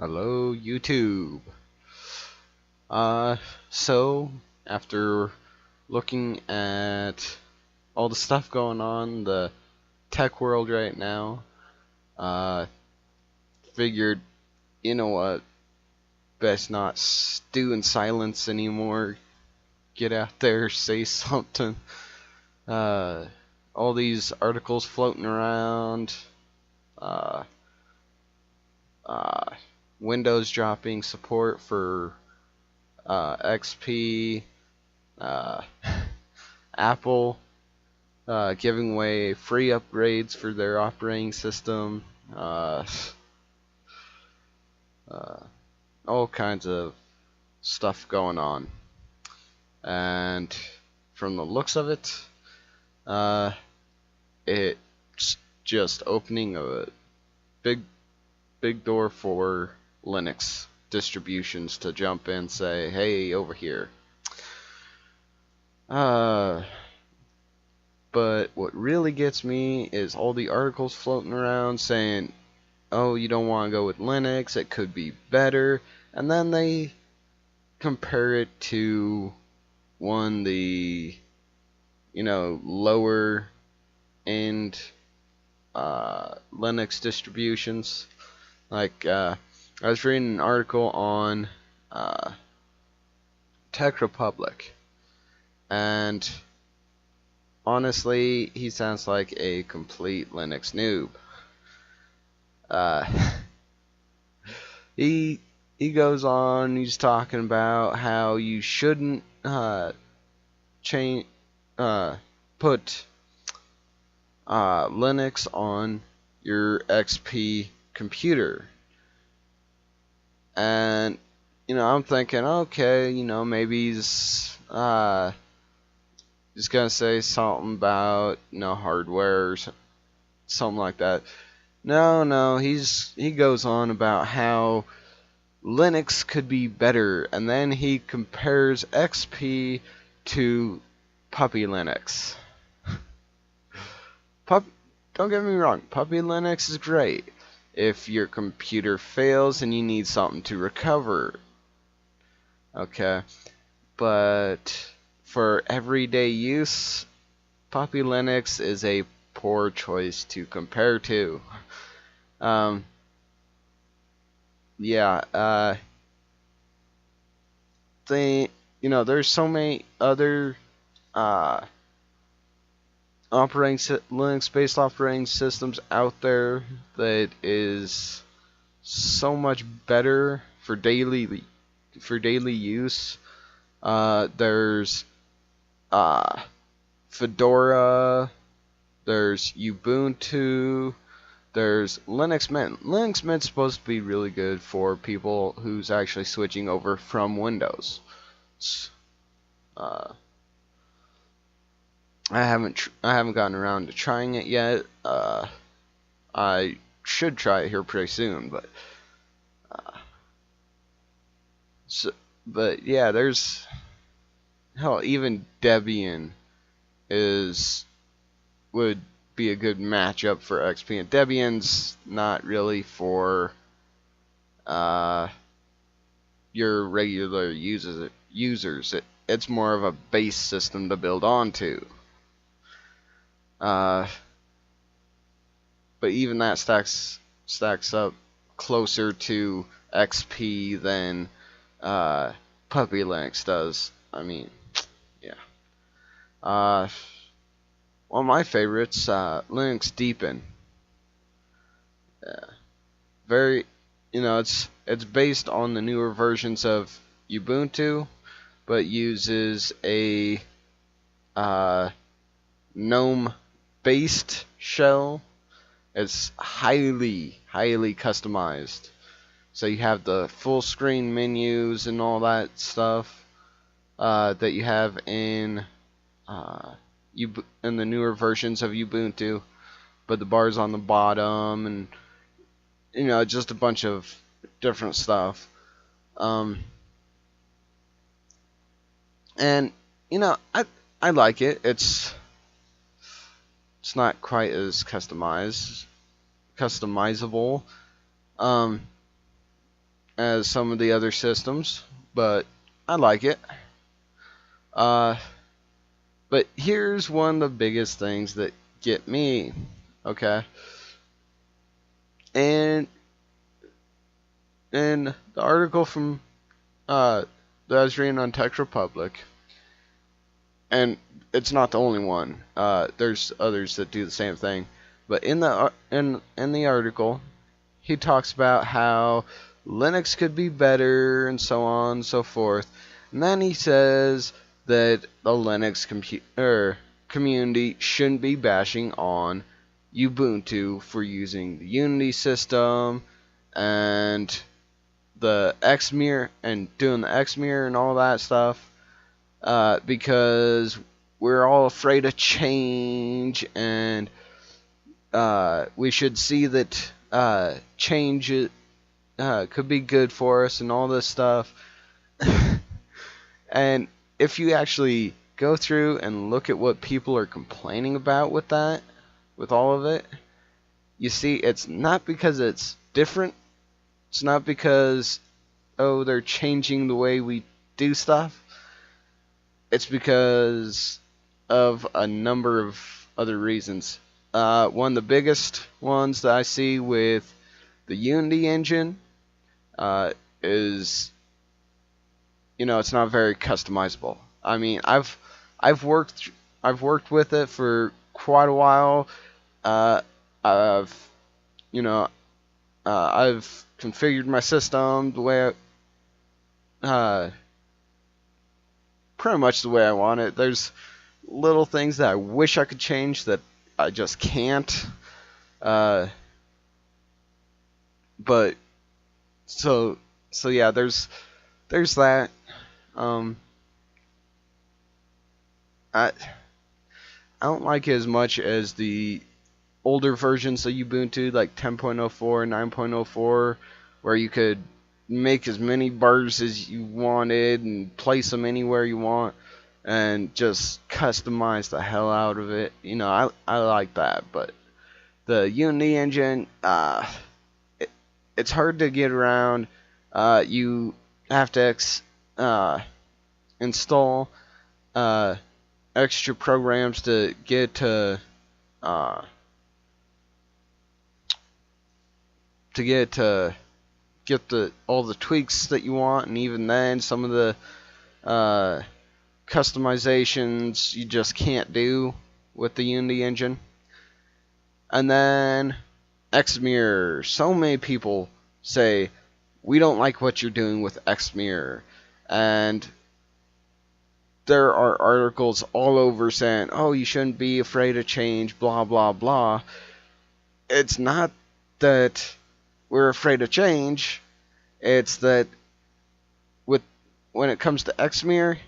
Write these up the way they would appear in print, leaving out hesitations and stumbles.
Hello, YouTube. Uh, so after looking at all the stuff going on in the tech world right now, uh, figured, you know what, best not stew in silence anymore. Get out there, say something. Uh, all these articles floating around. Uh, uh, Windows dropping support for XP. Uh, Apple giving away free upgrades for their operating system, uh, uh, all kinds of stuff going on. And from the looks of it, uh, it's just opening a big, big door for Linux distributions to jump in and say, hey, over here. Uh, but what really gets me is all the articles floating around saying, oh, you don't want to go with Linux, it could be better. And then they compare it to the, lower end Linux distributions. Like, I was reading an article on Tech Republic, and honestly, he sounds like a complete Linux noob. Uh, he goes on. He's talking about how you shouldn't put Linux on your XP computer, and I'm thinking, okay, maybe he's gonna say something about hardware or something like that. No, he goes on about how Linux could be better, and then he compares XP to Puppy Linux. Don't get me wrong, Puppy Linux is great if your computer fails and you need something to recover. Okay, but for everyday use, Puppy Linux is a poor choice to compare to. Yeah, there's so many other Linux-based operating systems out there that is so much better for daily use. There's Fedora, there's Ubuntu, there's Linux Mint. Linux Mint's supposed to be really good for people who's actually switching over from Windows. Uh, I haven't gotten around to trying it yet. I should try it here pretty soon, but yeah, there's even Debian would be a good matchup for XP, and Debian's not really for your regular users. It's more of a base system to build onto. But even that stacks up closer to XP than Puppy Linux does. I mean, yeah. One of my favorites, Linux Deepin. Very, it's based on the newer versions of Ubuntu, but uses a GNOME-based shell. It's highly customized. So you have the full screen menus and all that stuff that you have in the newer versions of Ubuntu, but the bars on the bottom and just a bunch of different stuff. And I like it. It's not quite as customizable. as some of the other systems, but I like it. Uh, but here's one of the biggest things that get me, okay? And in the article from that I was reading on Tech Republic, and it's not the only one. There's others that do the same thing, but in the article, he talks about how Linux could be better and so on and so forth. And then he says that the Linux community shouldn't be bashing on Ubuntu for using the Unity system and the Xmirror and doing the Xmirror and all that stuff, because we're all afraid of change, and we should see that change could be good for us and all this stuff. And if you actually go through and look at what people are complaining about with that, with all of it, you see it's not because it's different. It's not because, oh, they're changing the way we do stuff. It's because of a number of other reasons. One of the biggest ones that I see with the Unity engine is, it's not very customizable. I mean, I've worked with it for quite a while. Uh, I've I've configured my system the way pretty much the way I want it. There's little things that I wish I could change that I just can't. But so yeah, there's that. I don't like it as much as the older versions of Ubuntu, like 10.04, 9.04, where you could make as many bars as you wanted and place them anywhere you want and just customize the hell out of it. I like that, but the Unity engine, it's hard to get around. You have to install extra programs to get to uh, get all the tweaks that you want, and even then, some of the customizations you just can't do with the Unity engine. And then Xmirror. So many people say, we don't like what you're doing with Xmirror. And there are articles all over saying, oh, you shouldn't be afraid of change, blah, blah, blah. It's not that we're afraid of change. It's that when it comes to Xmirror,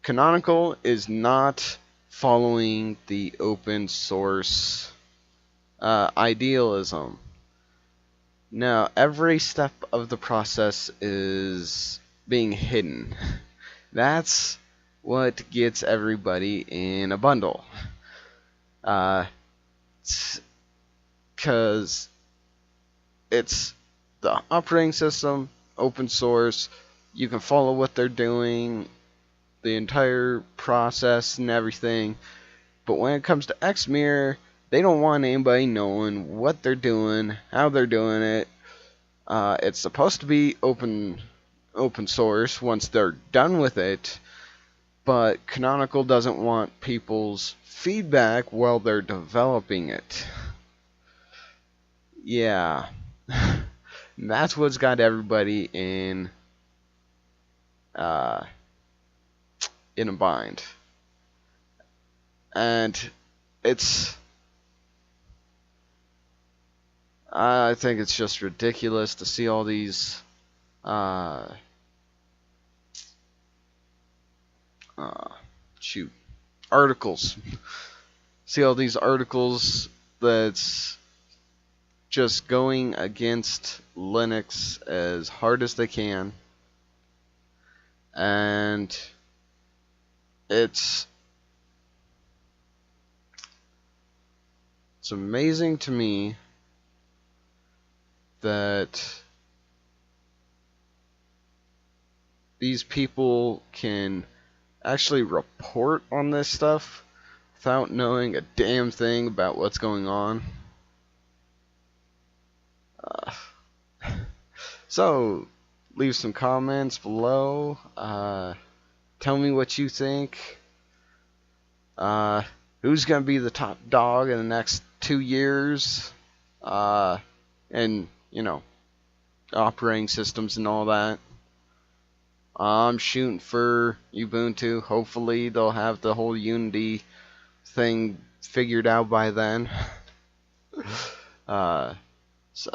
Canonical is not following the open source idealism. Now, every step of the process is being hidden. That's what gets everybody in a bundle. Because it's the operating system, open source, you can follow what they're doing, the entire process and everything. But when it comes to Xmirror, they don't want anybody knowing what they're doing, how they're doing it. It's supposed to be open source once they're done with it, but Canonical doesn't want people's feedback while they're developing it. Yeah. That's what's got everybody in a bind. And I think it's just ridiculous to see all these articles. See all these articles that's just going against Linux as hard as they can. And it's amazing to me that these people can actually report on this stuff without knowing a damn thing about what's going on. Uh, so, leave some comments below. Tell me what you think. Who's going to be the top dog in the next 2 years? And, operating systems and all that. I'm shooting for Ubuntu. Hopefully they'll have the whole Unity thing figured out by then. So